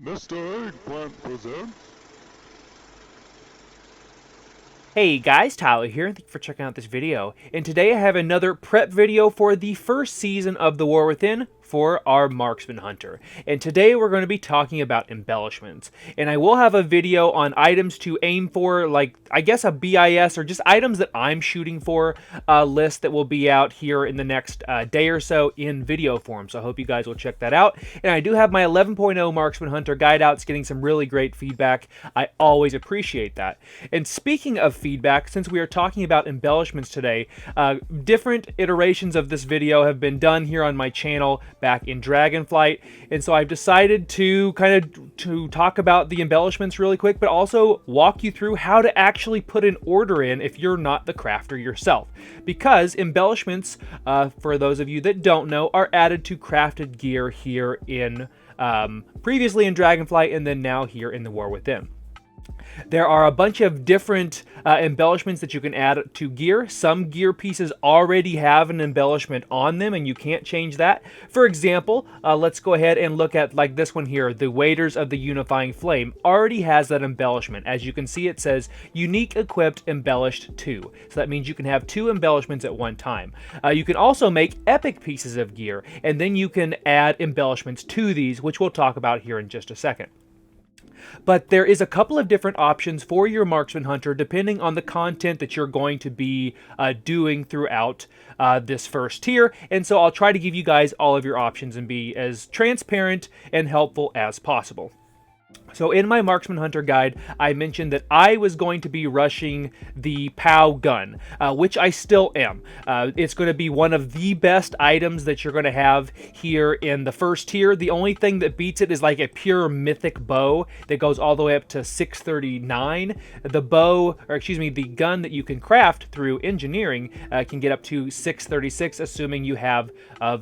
Mr. Eggplant presents. Hey guys, Tyler here, and thank you for checking out this video. And today I have another prep video for the first season of The War Within for our Marksman Hunter. And today we're going to be talking about embellishments. And I will have a video on items to aim for, like, I guess a BIS, or just items that I'm shooting for, list that will be out here in the next day or so in video form. So I hope you guys will check that out. And I do have my 11.0 Marksman Hunter guide out. It's getting some really great feedback. I always appreciate that. And speaking of feedback, since we are talking about embellishments today, different iterations of this video have been done here on my channel back in Dragonflight, and so I've decided to talk about the embellishments really quick, but also walk you through how to actually put an order in if you're not the crafter yourself, because embellishments, for those of you that don't know, are added to crafted gear here in previously in Dragonflight and then now here in The War Within. There are a bunch of different embellishments that you can add to gear. Some gear pieces already have an embellishment on them and you can't change that. For example, let's go ahead and look at like this one here. The Waders of the Unifying Flame already has that embellishment. As you can see, it says Unique Equipped Embellished 2. So that means you can have 2 embellishments at one time. You can also make epic pieces of gear, and then you can add embellishments to these, which we'll talk about here in just a second. But there is a couple of different options for your Marksman Hunter depending on the content that you're going to be doing throughout this first tier. And so I'll try to give you guys all of your options and be as transparent and helpful as possible. So in my Marksman Hunter guide, I mentioned that I was going to be rushing the POW gun, which I still am. It's going to be one of the best items that you're going to have here in the first tier. The only thing that beats it is like a pure mythic bow that goes all the way up to 639. The bow, or excuse me, the gun that you can craft through engineering can get up to 636, assuming you have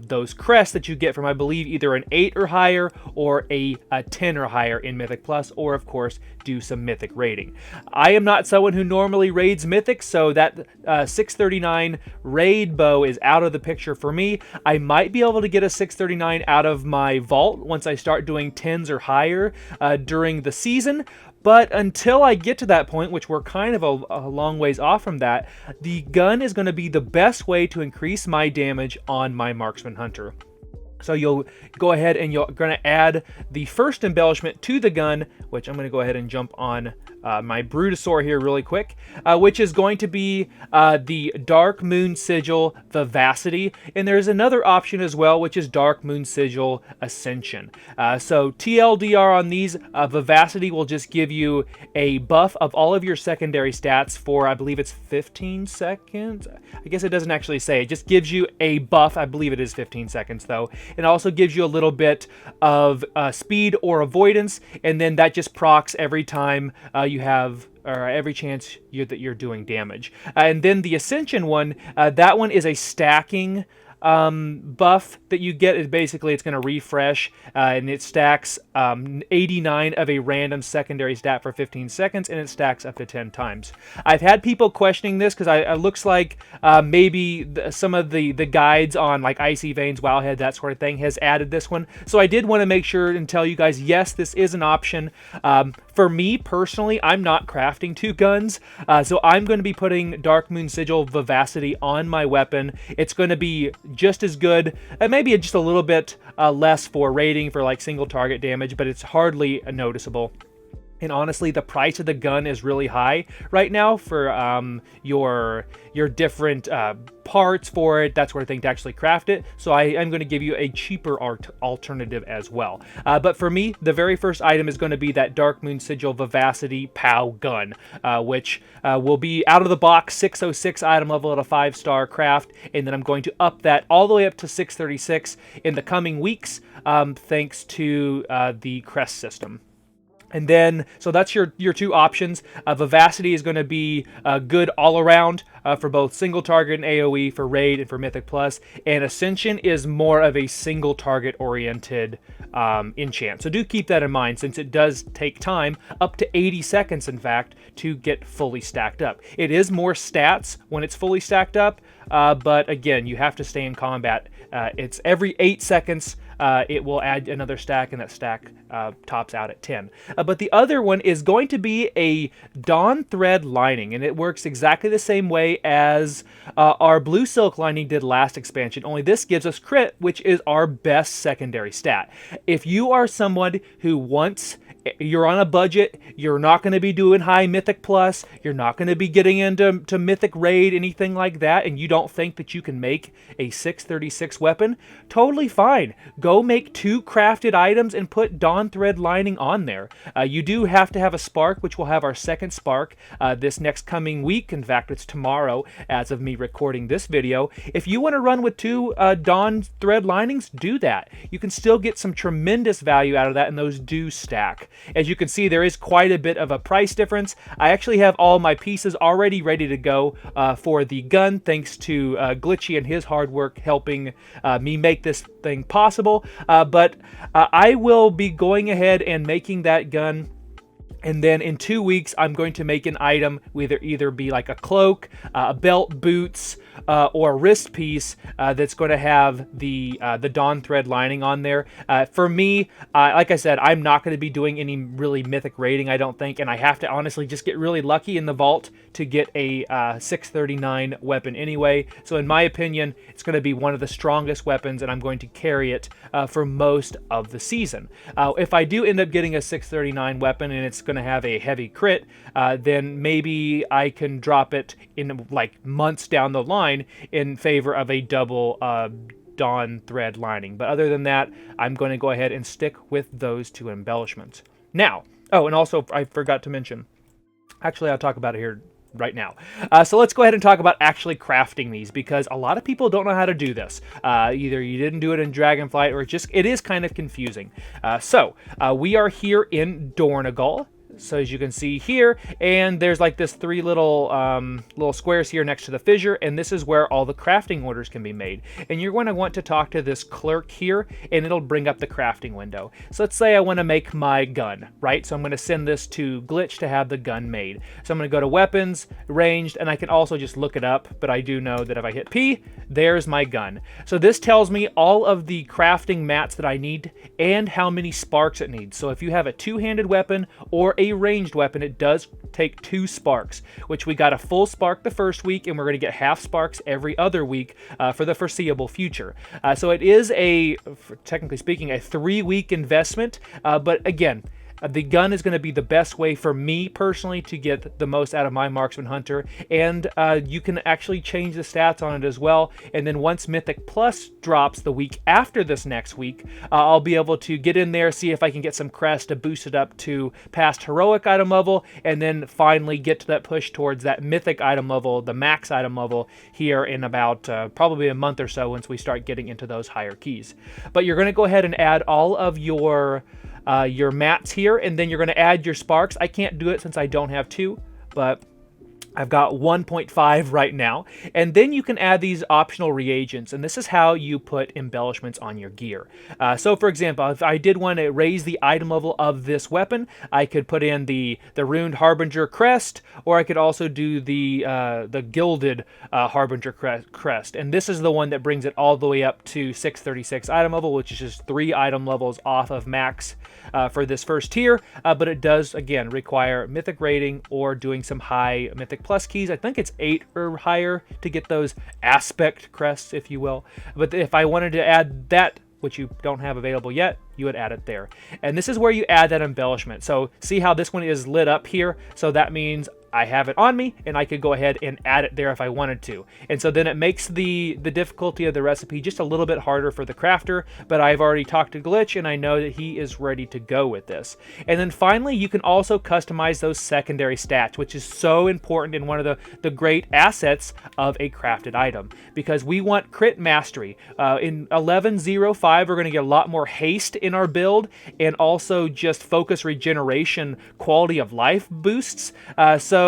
those crests that you get from, I believe, either an 8 or higher or a 10 or higher in Mythic Plus, or of course do some Mythic raiding. I am not someone who normally raids Mythic, so that 639 raid bow is out of the picture for me. I might be able to get a 639 out of my vault once I start doing 10s or higher during the season. But until I get to that point, which we're kind of a long ways off from that, the gun is going to be the best way to increase my damage on my Marksman Hunter. So you'll go ahead and you're going to add the first embellishment to the gun, which I'm going to go ahead and jump on my Brutosaur here really quick, which is going to be the Darkmoon Sigil Vivacity. And there's another option as well, which is Darkmoon Sigil Ascension. So TLDR on these, Vivacity will just give you a buff of all of your secondary stats for, I believe it's 15 seconds. I guess it doesn't actually say. It just gives you a buff. I believe it is 15 seconds though. It also gives you a little bit of speed or avoidance, and then that just procs every time you have, or every chance that you're doing damage. And then the Ascension one, that one is a stacking buff that you get. Is basically it's going to refresh and it stacks 89 of a random secondary stat for 15 seconds, and it stacks up to 10 times. I've had people questioning this because it looks like maybe some of the guides on like Icy Veins, Wowhead, that sort of thing has added this one. So I did want to make sure and tell you guys, yes, this is an option. For me personally, I'm not crafting 2 guns, so I'm going to be putting Darkmoon Sigil Vivacity on my weapon. It's going to be just as good, maybe just a little bit less for raiding for like single target damage, but it's hardly noticeable. And honestly, the price of the gun is really high right now for your different parts for it, that sort of thing, to actually craft it. So I am going to give you a cheaper alternative as well. But for me, the very first item is going to be that Darkmoon Sigil Vivacity POW gun, which will be out of the box 606 item level at a 5-star craft. And then I'm going to up that all the way up to 636 in the coming weeks, thanks to the crest system. And then, so that's your 2 options. Vivacity is going to be good all around for both single target and AoE, for raid and for Mythic Plus. And Ascension is more of a single target oriented enchant. So do keep that in mind, since it does take time, up to 80 seconds in fact, to get fully stacked up. It is more stats when it's fully stacked up, but again, you have to stay in combat. It's every 8 seconds it will add another stack, and that stack tops out at 10. But the other one is going to be a Dawn Thread lining, and it works exactly the same way as our Blue Silk lining did last expansion, only this gives us crit, which is our best secondary stat. If you are someone who you're on a budget, you're not going to be doing high Mythic Plus, you're not going to be getting into Mythic Raid, anything like that, and you don't think that you can make a 636 weapon, totally fine. Go make 2 crafted items and put Dawn Thread lining on there. You do have to have a spark, which will have our second spark this next coming week. In fact, it's tomorrow as of me recording this video. If you want to run with 2 Dawn Thread linings, do that. You can still get some tremendous value out of that, and those do stack. As you can see, there is quite a bit of a price difference. I actually have all my pieces already ready to go for the gun, thanks to Glitchy and his hard work helping me make this thing possible. But I will be going ahead and making that gun. And then in 2 weeks, I'm going to make an item, either be like a cloak, a belt, boots, or a wrist piece that's going to have the Dawn Thread lining on there. For me, like I said, I'm not going to be doing any really mythic raiding, I don't think, and I have to honestly just get really lucky in the vault to get a 639 weapon anyway. So in my opinion, it's going to be one of the strongest weapons, and I'm going to carry it for most of the season. If I do end up getting a 639 weapon and it's going to have a heavy crit, then maybe I can drop it in like months down the line in favor of a double Dawn Thread lining. But other than that, I'm going to go ahead and stick with those 2 embellishments. Now, oh, and also I forgot to mention, actually I'll talk about it here right now. So let's go ahead and talk about actually crafting these, because a lot of people don't know how to do this. Either you didn't do it in Dragonflight, or it is kind of confusing. So we are here in Dornegal. So as you can see here, and there's like this 3 little squares here next to the fissure, and this is where all the crafting orders can be made. And you're going to want to talk to this clerk here, and it'll bring up the crafting window. So let's say I want to make my gun, right? So I'm going to send this to Glitch to have the gun made. So I'm going to go to weapons, ranged, and I can also just look it up, but I do know that if I hit P, there's my gun. So this tells me all of the crafting mats that I need and how many sparks it needs. So if you have a 2-handed weapon or a ranged weapon, it does take 2 sparks, which we got a full spark the first week, and we're going to get half sparks every other week for the foreseeable future. So it is technically speaking, a 3-week investment, but again, the gun is going to be the best way for me personally to get the most out of my Marksman Hunter, and you can actually change the stats on it as well. And then once Mythic Plus drops the week after this next week, I'll be able to get in there, see if I can get some crest to boost it up to past Heroic item level, and then finally get to that push towards that Mythic item level, the max item level, here in about probably a month or so once we start getting into those higher keys. But you're going to go ahead and add all of your mats here, and then you're going to add your sparks. I can't do it since I don't have 2, but I've got 1.5 right now. And then you can add these optional reagents, and this is how you put embellishments on your gear. So for example, if I did want to raise the item level of this weapon, I could put in the Runed Harbinger crest, or I could also do the Gilded Harbinger crest. And this is the one that brings it all the way up to 636 item level, which is just 3 item levels off of max for this first tier. But it does, again, require Mythic rating or doing some high Mythic Plus keys. I think it's 8 or higher to get those aspect crests, if you will. But if I wanted to add that, which you don't have available yet, you would add it there. And this is where you add that embellishment. So see how this one is lit up here? So that means I have it on me, and I could go ahead and add it there if I wanted to. And so then it makes the difficulty of the recipe just a little bit harder for the crafter, but I've already talked to Glitch, and I know that he is ready to go with this. And then finally, you can also customize those secondary stats, which is so important in one of the great assets of a crafted item, because we want crit mastery. In 11.05, we're going to get a lot more haste in our build, and also just focus regeneration quality of life boosts. So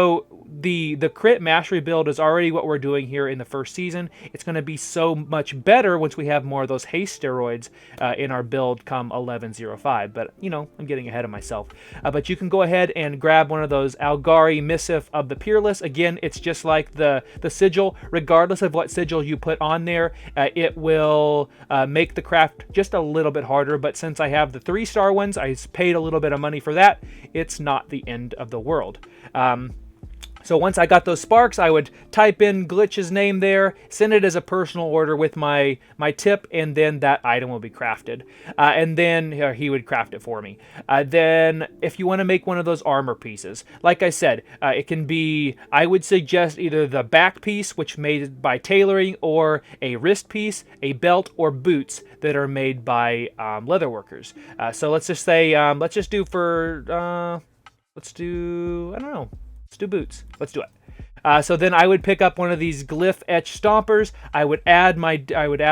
the crit mastery build is already what we're doing here in the first season. It's going to be so much better once we have more of those haste steroids in our build come 11.05. But, you know, I'm getting ahead of myself. But you can go ahead and grab one of those Algari Missive of the Peerless. Again, it's just like the sigil. Regardless of what sigil you put on there, it will make the craft just a little bit harder. But since I have the 3-star ones, I paid a little bit of money for that. It's not the end of the world. So once I got those sparks, I would type in Glitch's name there, send it as a personal order with my tip, and then that item will be crafted. And then he would craft it for me. Then if you want to make one of those armor pieces, like I said, it can be, I would suggest either the back piece, which made by tailoring, or a wrist piece, a belt, or boots that are made by leatherworkers. So let's just say, let's just do for, let's do, I don't know. Let's do boots. Let's do it. So then I would pick up one of these glyph etch stompers. I would add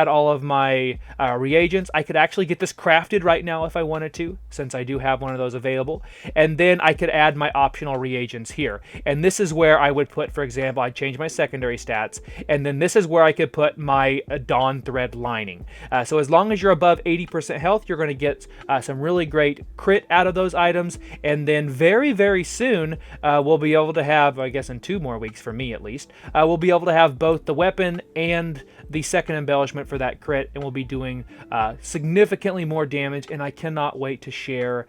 all of my reagents. I could actually get this crafted right now if I wanted to, since I do have one of those available. And then I could add my optional reagents here. And this is where I would put, for example, I'd change my secondary stats. And then this is where I could put my Dawn Thread lining. So as long as you're above 80% health, you're going to get some really great crit out of those items. And then very, very soon, we'll be able to have, I guess in 2 more weeks, for me at least, we'll be able to have both the weapon and the second embellishment for that crit, and we'll be doing significantly more damage, and I cannot wait to share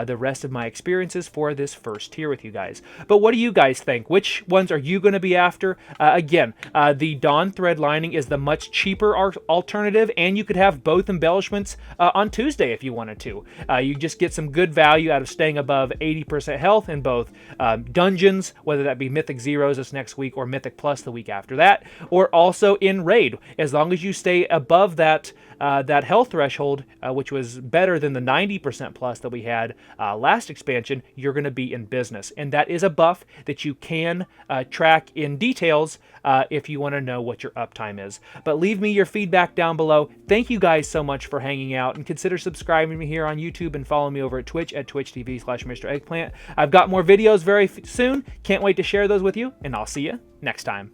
the rest of my experiences for this first tier with you guys. But what do you guys think? Which ones are you going to be after? Again, the Dawn Thread lining is the much cheaper alternative, and you could have both embellishments on Tuesday if you wanted to. You just get some good value out of staying above 80% health in both dungeons, whether that be Mythic Zeros this next week or Mythic Plus the week after that, or also in Raid. As long as you stay above that health threshold, which was better than the 90% plus that we had last expansion, you're going to be in business. And that is a buff that you can track in details if you want to know what your uptime is. But leave me your feedback down below. Thank you guys so much for hanging out, and consider subscribing to me here on YouTube and follow me over at Twitch at twitch.tv/Mr. Eggplant. I've got more videos very soon. Can't wait to share those with you, and I'll see you next time.